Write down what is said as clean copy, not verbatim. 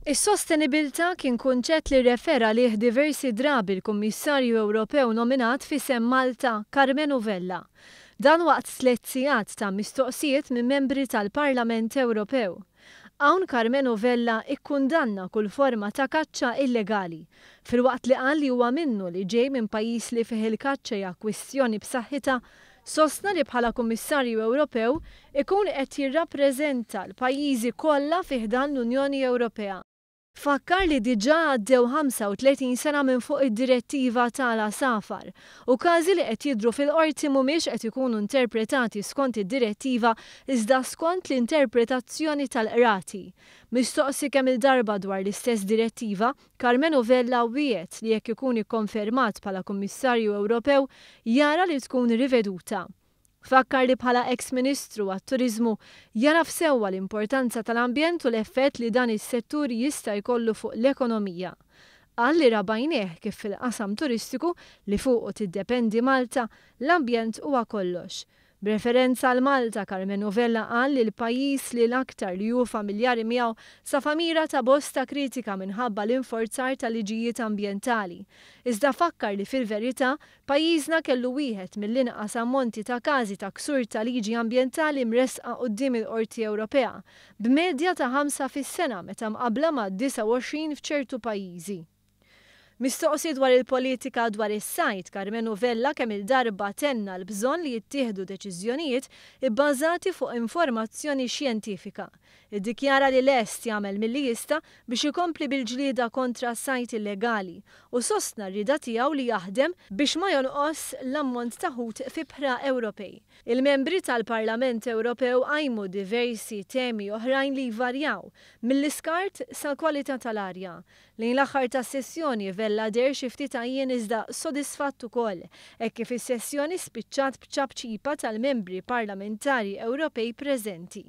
Is-sostenibilità kien kunċett li refera lih diversi drabi l-Kummissarju Ewropew nominat fisem Malta Carmenu Vella. Dan waqt slezzijat ta' mistoqsijiet minn membri tal-Parlament Ewropew. Hawn Carmenu Vella ikkundanna kull forma ta' kaċċa illegali, filwaqt li qal li huwa minnu li ġej minn pajjiż li fih il-kaċċa hija kwistjoni b'saħħitha, sostna li bħala Kummissarju Ewropew ikun qed jirrappreżenta l-pajjiżi kollha fih dan l-Unjoni Ewropea. Fakkar li diġà għaddew 35 sena minn fuq id-direttiva tal-safar u każi li qed jidhru fil-qorti mhumiex qed ikunu interpretati skont id-direttiva iżda skont l-interpretazzjoni tal-qrati. Mistoqsi kemm il-darba dwar l-istess direttiva, Carmenu Vella wiegħed li jekk ikun ikkonfermat bħala Kummissarju Ewropew jara li tkun riveduta. Fakkar li bħala ex-Ministru għat-Turiżmu jaraf sewwa l-importanza tal-ambjent u l-effett li dan is-settur jista' jkollu fuq l-ekonomija. Qal li rabajnieh kif fil-qasam turistiku li fuqu tiddependi Malta, l-ambjent huwa kollox. B'referenza għal Malta, Carmenu Vella qal li l-pajjiż li l-aktar li hu familjari miegħu sa famira ta' bosta kritika minħabba l-inforzar tal-liġijiet ambjentali. Iżda fakkar li fil-verità pajjiżna kellu wieħed mill-inqas ammonti ta' każi ta' ksur ta' liġi ambjentali mresqa quddiem il-Qorti Ewropea, b'medja ta' 5 fis-sena meta mqabbla ma' 29 f'ċertu pajjiżi. Mistoqsi dwar il-politika dwar is-sajt, Carmenu Vella kemm il-darba tenna l-bżonn li jittieħdu deċiżjonijiet ibbażati fuq informazzjoni xjentifika. Iddikjara li lest jagħmel milli jista' biex ikompli bil-ġlieda kontra s-sajt illegali u sostna r-rieda tiegħu li jaħdem biex ma jonqos l-ammont ta' ħut fi bħra Ewropej. Il-membri tal-Parlament Ewropew qajmu diversi temi oħrajn li jvarjaw mill-iskart sal-kwalità tal-arja. Lejn l-aħħar tas-sessjoni Vella der xi ftit għajjien iżda sodisfatt ukoll hekk kif is-sessjoni spiċċat b'ċabċipa tal-membri parlamentari Ewropej preżenti.